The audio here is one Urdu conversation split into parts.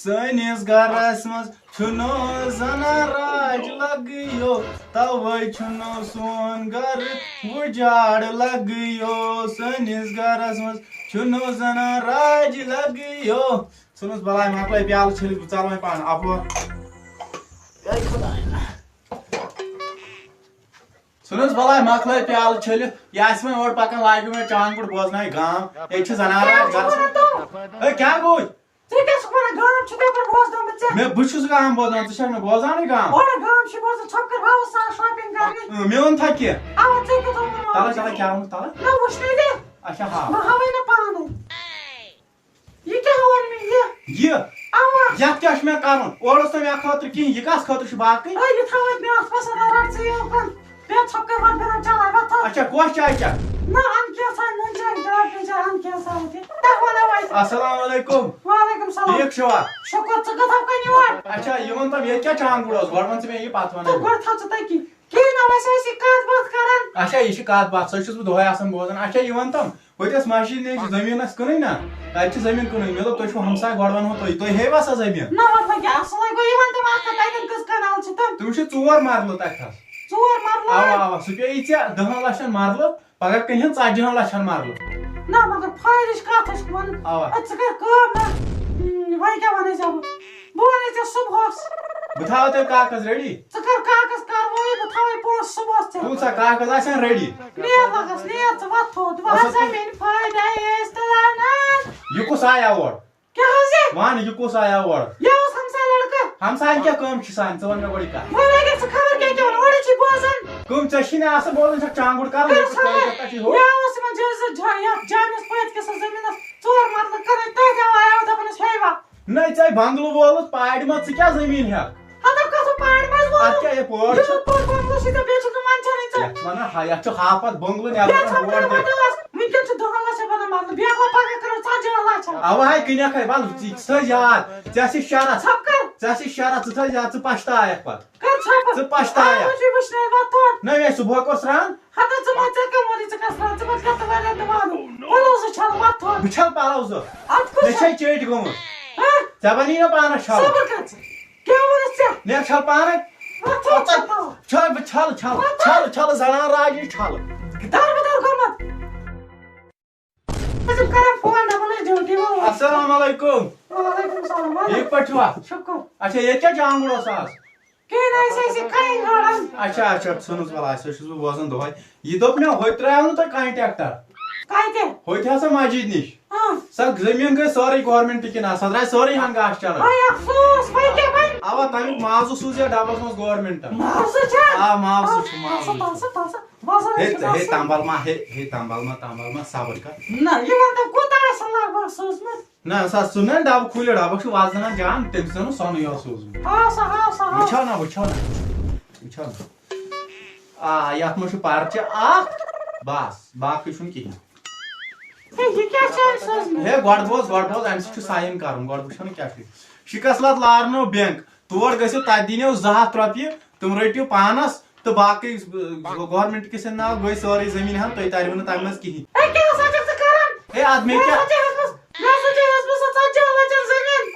سٲنِس گرس منٛز چھُنہٕ زنان راج لگیو توے چھُنہٕ سون گرٕ وُجاڑ لگیو سٲنِس گرس منٛز چھُنہٕ زنان راج لگیو ژھٕنُس بلاے مۄکلٲے پیالہٕ چھٔلِتھ بہٕ ژلہٕ وۄنۍ پانہٕ اپور ژھٕنُس بلاے مۄکلٲے پیالہٕ چھٔلِتھ یہِ آسہِ وۄنۍ اورٕ پکان لاگہِ مےٚ چانٛگ پٲٹھۍ بوزناوِ گام ییٚتہِ چھِ زنان راج گرس منٛز ہے کیٛاہ گوٚو بہٕ چھُس گام بوزان ژٕ چھکھ نہٕ بوزانٕے گام مےٚ ووٚن تھا کینٛہہ تلہٕ تلہٕ کیٛاہ ووٚنُس تلہٕ اچھا ہاو یہِ یتھ کیٛاہ چھُ مےٚ کرُن اورٕ اوس نہٕ مےٚ خٲطرٕ کِہیٖنۍ یہِ کس خٲطرٕ چھُ باقٕے اچھا کۄس چاے چٮ۪کھ السلام علیکم ٹھیٖک چھِوا اچھا یہِ ؤنۍ تو ییٚتہِ کیٛاہ چانٛگ بوٚڑ اوس گۄڈٕ ون ژٕ مےٚ یہِ پتہٕ ونہٕ اچھا یہِ چھِ کتھ باتھ سۄ چھُس بہٕ دۄہے آسان بوزان اچھا یہِ ؤنۍ تم ہُتٮ۪س مسجد نِش زٔمیٖن ٲس کٕنٕنۍ نا تتہِ چھِ زٔمیٖن کٕنٕنۍ مےٚ دوٚپ تُہۍ چھِو ہمساے گۄڈٕ ونہو تُہۍ ہیٚوا سا زٔمیٖن تِم چھِ 4 مرلہٕ تتہِ حظ اوا اوا سُہ پیٚیی ژےٚ 10 لچھن مرلہٕ پگاہ کٕنہن 40 لچھن مرلہٕ بہٕ تھاوو تیٚلہِ کاغذ ریڈی پوٗنٛسہ کاغذ آسن ریڈی یہِ کُس آیا اور ون یہِ کُس آیا اور ہمساین کیٛاہ کٲم چھِ سانہِ ژٕ ون مےٚ گۄڈٕ یہِ کتھ کٕم ژےٚ چھی نہٕ آسان بوزان چھکھ چانٛگُڑ کران نہ ژےٚ بنگلہٕ وولُت پارِ منٛز ژٕ کیٛاہ زٔمیٖن ہٮ۪کھ اتھ کیٛاہ یہِ پوڑ چھُ یتھ ونان یتھ چھُ ہاپت بنگلہٕ نٮ۪بر اوا ہے کٕنیکھے ول ژٕ تھٲے یاد ژےٚ آسی شرط ژٕ تھٲے یاد ژٕ پشتایکھ پتہٕ ژٕ پشتایکھ نہ مےٚ صبحٲے کوٚر سران بہٕ چھل پلو زٕ مےٚ چھے چیٚٹۍ گوٚمُت ژےٚ بنی نا پانس چھل مےٚ چھل پانے چھل زنان راجِچ چھل السلام علیکم ٹھیٖک پٲٹھۍ چھِوا اچھا ییٚتہِ کیٛاہ چانٛگُڑ اوس آز اچھا اچھا ژھٕنُس بلاے سۄ چھُس بہٕ بوزان دۄہے یہِ دوٚپ مےٚ ہوٚتہِ ترٛایو نہٕ تۄہہِ کانٛہہ ٹریکٹر ہوٚتہِ ہسا مسجد نِش سۄ زٔمیٖن گٔے سٲرٕے گورمینٹ کِنۍ سۄ درٛاے سٲرٕے ہن گاسہٕ چلان اوا تمیُک معاوضہٕ سوٗز یتھ ڈبس منٛز گورمینٹن آ معاوضہٕ چھُ ہے تمبل ما صبر کر نہ سا سُہ نا ڈبہٕ کھوٗلِتھ ڈبس چھُ وزن جان تٔمِس زن سۄنٕے اوس سوٗزمُت وٕچھو نا آ یتھ منٛز چھُ پرچہِ اکھ بس باقٕے چھُنہٕ کِہینۍ ہے گۄڈٕ بوز امہِ سۭتۍ چھُ ساین کرُن گۄڈٕ وٕچھو نہٕ کیٛاہ چھُ شِکس لد لارنو بینک تور گٔژھِو تتہِ دِنو 200 رۄپیہِ تِم رٔٹِو پانس تہٕ باقٕے گورمینٹ کِس ناو گٔے سٲرٕے زٔمیٖن ہن تۄہہِ ترِوٕ نہٕ تمہِ منٛز کِہینۍ ہے ادٕ مےٚ کیٛاہ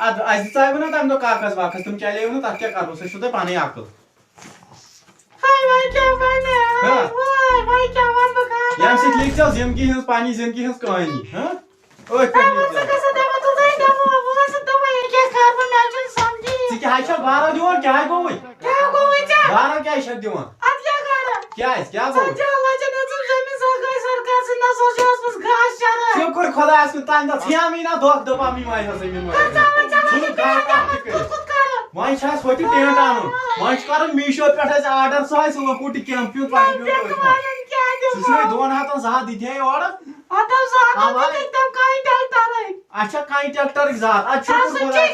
ادٕ اسہِ دِژایوٕ نا تمہِ دۄہ کاغذ واغذ تِم چلیوٕ نہٕ تتھ کیٛاہ کرو سُہ چھُو تۄہہِ پنٕنۍ عقل ییٚمہِ سۭتۍ لیکھِ ژےٚ زندگی ہٕنٛز پننہِ زندگی ہٕنٛز کہانی ژٕ کیٛاہ چھکھ بارہ دِوان کیٛاہ گوٚوُے بارہ کیٛازِ چھکھ دِوان کیٛازِ کیٛاہ گوٚو شُکر خۄدایس کُن تمہِ دۄہ ژھیٚنوٕے نا دھوکہٕ دپام یِم آیہِ ہا زٔمیٖن وۄنۍ چھُ اسہِ ہوٚتہِ ٹینٹ انُن وۄنۍ چھُ کرُن میٖشو پٮ۪ٹھ اسہِ آرڈر سُہ آسہِ لۄکُٹ کیمپیوٗن سُہ چھُ 2 ہتن 2 ہتھ دِتہِ اورٕ اچھا کانٛہہ ٹریکٹرٕکۍ ذات ادٕ شُکر خۄدایس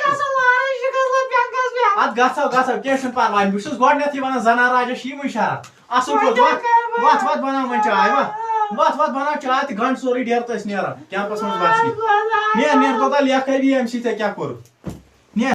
ادٕ گژھو کینٛہہ چھُنہٕ پرواے بہٕ چھُس گۄڈنیتھٕے ونان زنان راجس چھِ یِمٕے شرط اصل پٲٹھۍ وتھ بناو وۄنۍ چاے وتھ بناو چاے تہٕ گنٛڈ سورُے ڈیرٕ تٔسۍ نیران کیمپس منٛز بسنہِ نیر توٚتام لیکھے بہٕ ییٚمہِ سۭتۍ ژےٚ کیٛاہ کوٚرُتھ